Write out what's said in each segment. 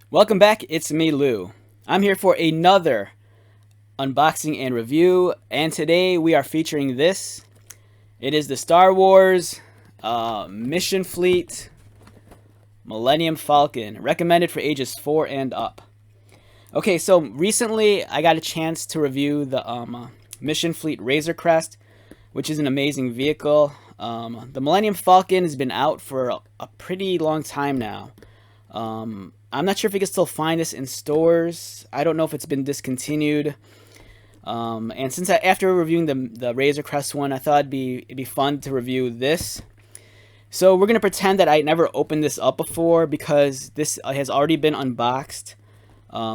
Welcome back, it's me, Lou. I'm here for another unboxing and review, and today we are featuring this. It is the Star Wars Mission Fleet Millennium Falcon, recommended for ages 4 and up. Okay, so recently I got a chance to review the Mission Fleet Razor Crest, which is an amazing vehicle. The Millennium Falcon has been out for a pretty long time now. I'm not sure if you can still find this in stores. I don't know if it's been discontinued. And since after reviewing the Razor Crest one, I thought it'd be fun to review this. So we're gonna pretend that I never opened this up before because this has already been unboxed.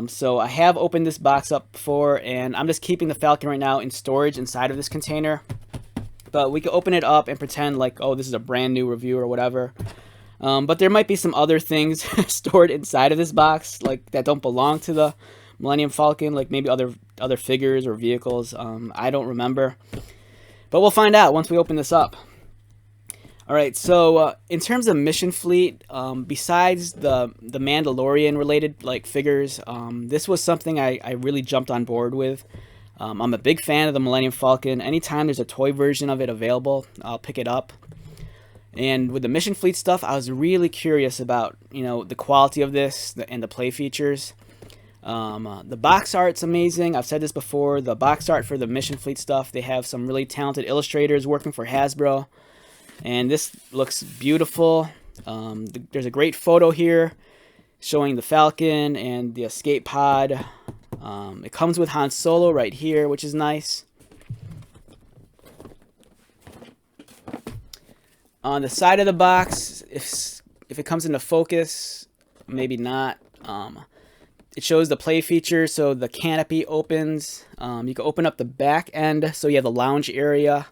So I have opened this box up before, and I'm just keeping the Falcon right now in storage inside of this container. But we can open it up and pretend like, oh, this is a brand new review or whatever. But there might be some other things stored inside of this box, like that don't belong to the Millennium Falcon, like maybe other figures or vehicles. I don't remember, but we'll find out once we open this up. All right, so in terms of Mission Fleet, besides the Mandalorian related like figures, this was something I really jumped on board with. I'm a big fan of the Millennium Falcon. Anytime there's a toy version of it available, I'll pick it up. And with the Mission Fleet stuff, I was really curious about, the quality of this and the play features. The box art's amazing. I've said this before. The box art for the Mission Fleet stuff, they have some really talented illustrators working for Hasbro. And this looks beautiful. There's a great photo here showing the Falcon and the escape pod. It comes with Han Solo right here, which is nice. On the side of the box, if it comes into focus, maybe not. It shows the play feature, so the canopy opens. You can open up the back end, so you have the lounge area,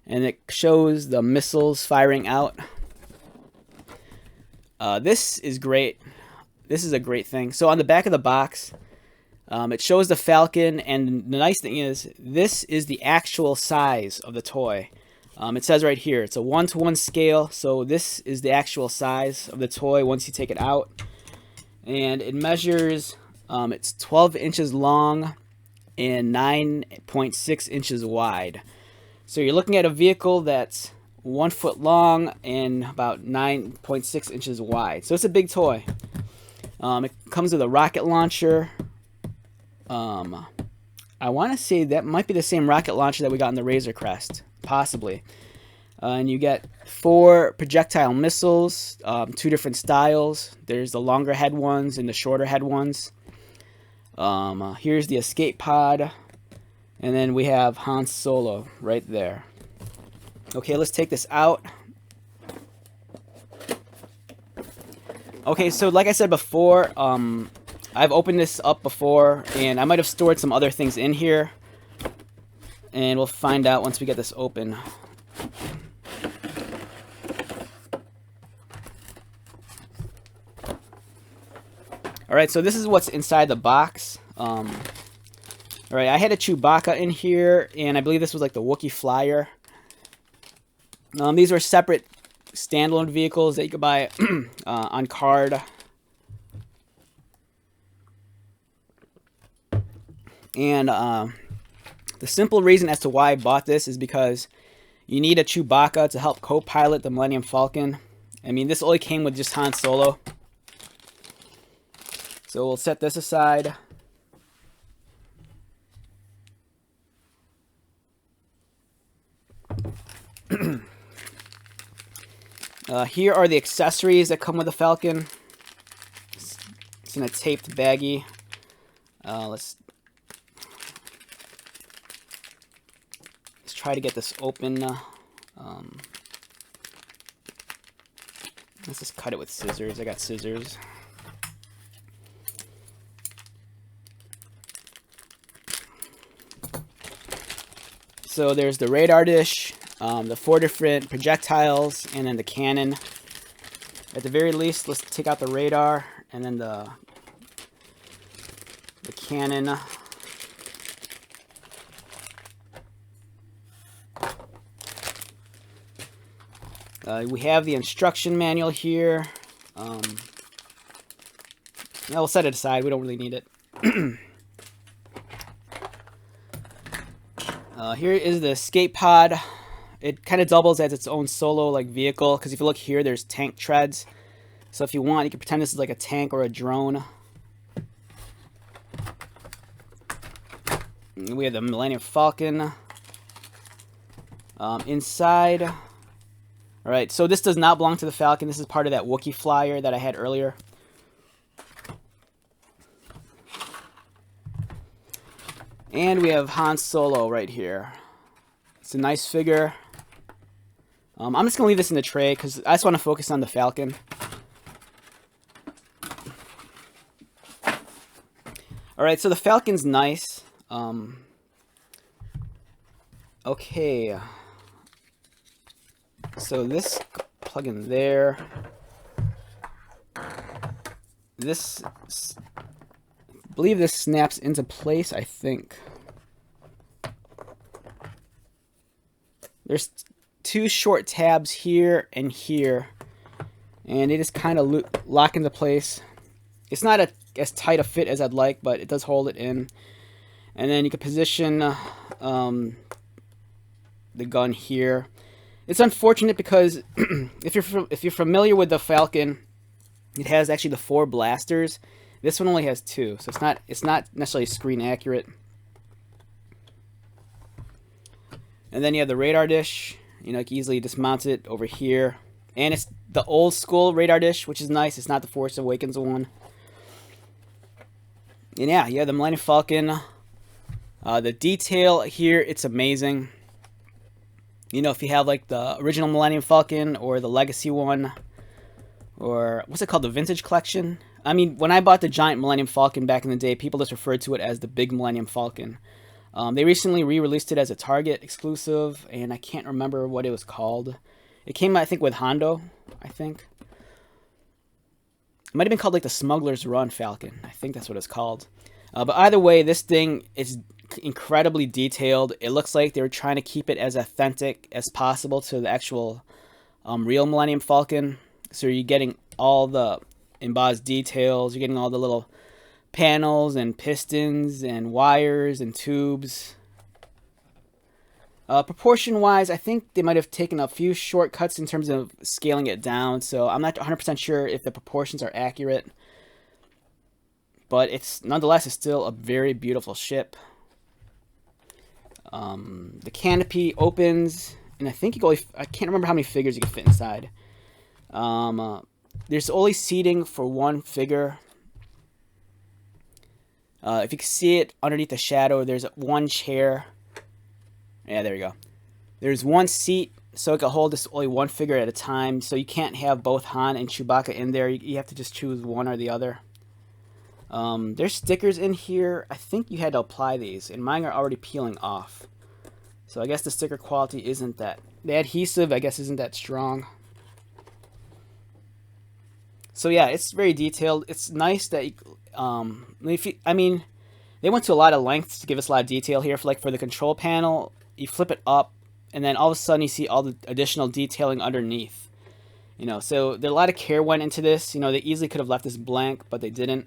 and it shows the missiles firing out. This is great. This is a great thing. So on the back of the box, it shows the Falcon, and the nice thing is, this is the actual size of the toy. It says right here, it's a 1-to-1 scale, so this is the actual size of the toy once you take it out. And it measures, it's 12 inches long and 9.6 inches wide. So you're looking at a vehicle that's 1 foot long and about 9.6 inches wide. So it's a big toy. It comes with a rocket launcher. I want to say that might be the same rocket launcher that we got in the Razor Crest. Possibly. And you get 4 projectile missiles, 2 different styles. There's the longer head ones and the shorter head ones. Here's the escape pod. And then we have Han Solo right there. Okay, let's take this out. Okay, so like I said before, I've opened this up before, and I might have stored some other things in here. And we'll find out once we get this open. Alright, so this is what's inside the box. Alright, I had a Chewbacca in here, and I believe this was like the Wookiee Flyer. These were separate standalone vehicles that you could buy on card. And the simple reason as to why I bought this is because you need a Chewbacca to help co-pilot the Millennium Falcon. I mean, this only came with just Han Solo. So we'll set this aside. Here are the accessories that come with the Falcon. It's in a taped baggie. Let's try to get this open. Let's just cut it with scissors. I got scissors. So there's the radar dish, the 4 different projectiles, and then the cannon. At the very least, let's take out the radar and then the cannon. We have the instruction manual here. We'll set it aside. We don't really need it. Here is the escape pod. It kind of doubles as its own solo like vehicle, because if you look here, there's tank treads. So if you want, you can pretend this is like a tank or a drone. We have the Millennium Falcon inside. Alright, so this does not belong to the Falcon. This is part of that Wookiee flyer that I had earlier. And we have Han Solo right here. It's a nice figure. I'm just going to leave this in the tray because I just want to focus on the Falcon. Alright, so the Falcon's nice. Okay. So this plug in there. This, I believe this snaps into place, I think. There's two short tabs here and here, and they just kind of lock into place. It's not as tight a fit as I'd like, but it does hold it in. And then you can position the gun here. It's unfortunate because if you're familiar with the Falcon, it has actually the 4 blasters. This one only has 2, so it's not necessarily screen accurate. And then you have the radar dish. You know, you can easily dismount it over here. And it's the old school radar dish, which is nice. It's not the Force Awakens one. And yeah, you have the Millennium Falcon. The detail here, it's amazing. You know, if you have like the original Millennium Falcon or the Legacy one, or what's it called, the Vintage Collection? I mean, when I bought the giant Millennium Falcon back in the day, people just referred to it as the big Millennium Falcon. They recently re-released it as a Target exclusive, and I can't remember what it was called. It came, I think, with Hondo, I think. It might have been called like the Smuggler's Run Falcon. I think that's what it's called. But either way, this thing is incredibly detailed. It looks like they were trying to keep it as authentic as possible to the actual real Millennium Falcon. So you're getting all the embossed details. You're getting all the little panels and pistons and wires and tubes. Proportion-wise, I think they might have taken a few shortcuts in terms of scaling it down. So I'm not 100% sure if the proportions are accurate. But nonetheless, it's still a very beautiful ship. The canopy opens, and I think I can't remember how many figures you can fit inside. There's only seating for one figure. If you can see it underneath the shadow, there's one chair. Yeah, there you go. There's one seat, so it can hold this only one figure at a time. So you can't have both Han and Chewbacca in there. You have to just choose one or the other. There's stickers in here. I think you had to apply these, and mine are already peeling off. So I guess the sticker quality isn't that... The adhesive, I guess, isn't that strong. So yeah, it's very detailed. It's nice that... I mean, they went to a lot of lengths to give us a lot of detail here. For the control panel, you flip it up, and then all of a sudden you see all the additional detailing underneath. You know, so a lot of care went into this. You know, they easily could have left this blank, but they didn't.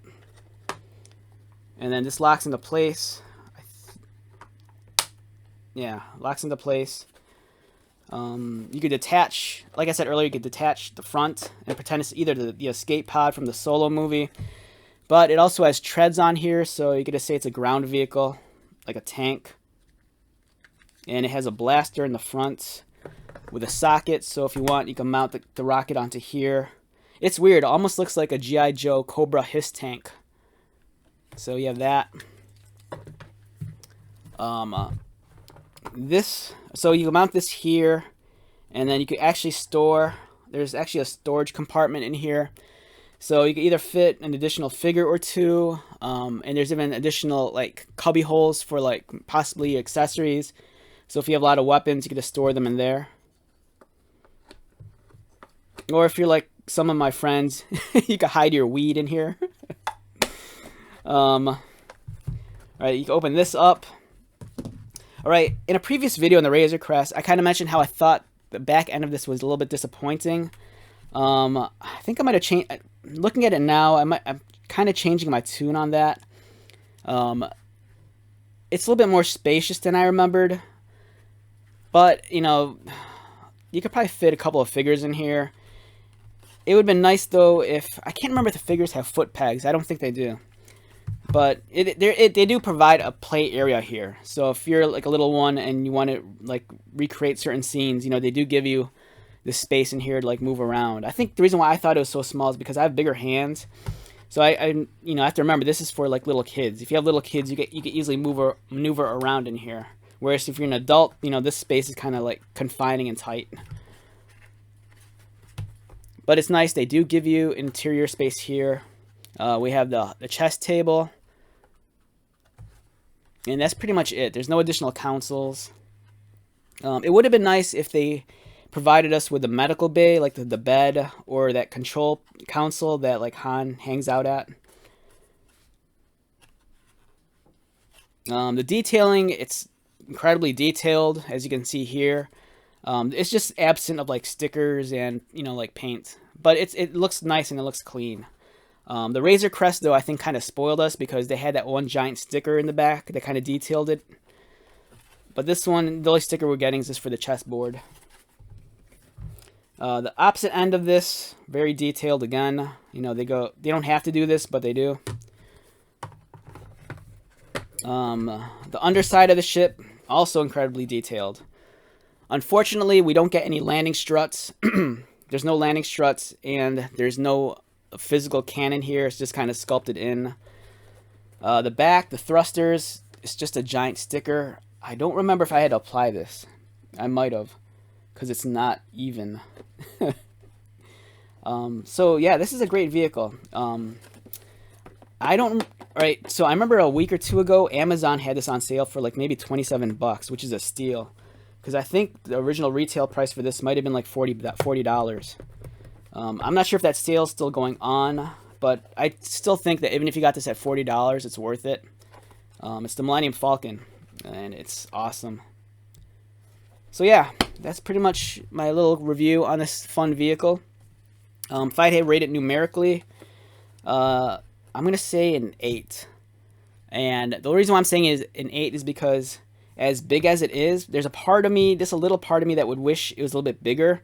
And then this locks into place. Yeah, locks into place. You could detach, like I said earlier, you could detach the front and pretend it's either the escape pod from the Solo movie. But it also has treads on here, so you could just say it's a ground vehicle, like a tank. And it has a blaster in the front with a socket, so if you want, you can mount the rocket onto here. It's weird, it almost looks like a G.I. Joe Cobra Hiss tank. So you have that. So you mount this here, and then you can actually store. There's actually a storage compartment in here, so you can either fit an additional figure or two. And there's even additional like cubby holes for like possibly accessories. So if you have a lot of weapons, you can just store them in there. Or if you're like some of my friends, you can hide your weed in here. Alright, you can open this up. Alright, in a previous video on the Razor Crest, I kind of mentioned how I thought the back end of this was a little bit disappointing. I think I might have changed. Looking at it now, I'm kind of changing my tune on that. It's a little bit more spacious than I remembered, but you know, you could probably fit a couple of figures in here. It would have been nice though if, I can't remember if the figures have foot pegs. I don't think they do. But they do provide a play area here. So if you're like a little one and you want to like recreate certain scenes, you know, they do give you this space in here to like move around. I think the reason why I thought it was so small is because I have bigger hands. So I you know, I have to remember this is for like little kids. If you have little kids, you can easily maneuver around in here. Whereas if you're an adult, you know, this space is kind of like confining and tight. But it's nice. They do give you interior space here. We have the chess table. And that's pretty much it. There's no additional consoles. It would have been nice if they provided us with a medical bay, like the bed, or that control console that like Han hangs out at. The detailing, it's incredibly detailed, as you can see here. It's just absent of like stickers and, you know, like paint. But it looks nice and it looks clean. The Razor Crest, though, I think kind of spoiled us because they had that one giant sticker in the back that kind of detailed it. But this one, the only sticker we're getting is just for the chessboard. The opposite end of this, very detailed again. You know, they don't have to do this, but they do. The underside of the ship, also incredibly detailed. Unfortunately, we don't get any landing struts. There's no landing struts, and there's no physical cannon here. It's just kind of sculpted in. The back, the thrusters, it's just a giant sticker. I don't remember if I had to apply this. I might have, because it's not even. So yeah, this is a great vehicle. Right, so I remember a week or two ago, Amazon had this on sale for like maybe 27 bucks, which is a steal. Because I think the original retail price for this might have been like $40. I'm not sure if that sale's still going on, but I still think that even if you got this at $40, it's worth it. It's the Millennium Falcon, and it's awesome. So yeah, that's pretty much my little review on this fun vehicle. If I had to rate it numerically, I'm going to say an 8. And the reason why I'm saying is an 8 is because as big as it is, there's a part of me, just a little part of me that would wish it was a little bit bigger.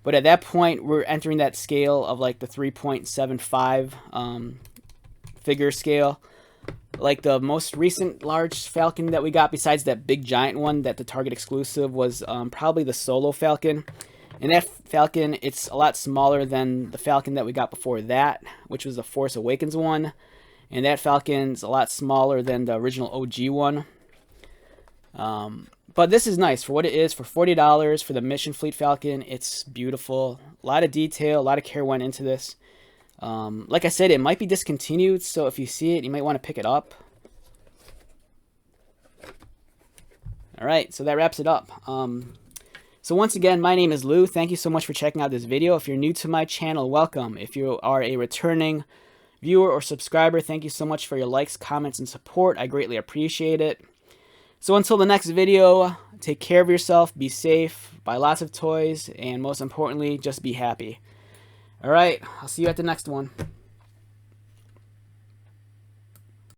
But at that point, we're entering that scale of like the 3.75 figure scale. Like the most recent large Falcon that we got, besides that big giant one that the Target exclusive, was probably the Solo Falcon. And that Falcon, it's a lot smaller than the Falcon that we got before that, which was the Force Awakens one. And that Falcon's a lot smaller than the original OG one. But this is nice for what it is. For $40 for the Mission Fleet Falcon, it's beautiful. A lot of detail, a lot of care went into this. Like I said, it might be discontinued, so if you see it, you might want to pick it up. Alright, so that wraps it up. So once again, my name is Lou. Thank you so much for checking out this video. If you're new to my channel, welcome. If you are a returning viewer or subscriber, thank you so much for your likes, comments, and support. I greatly appreciate it. So until the next video, take care of yourself, be safe, buy lots of toys, and most importantly, just be happy. Alright, I'll see you at the next one.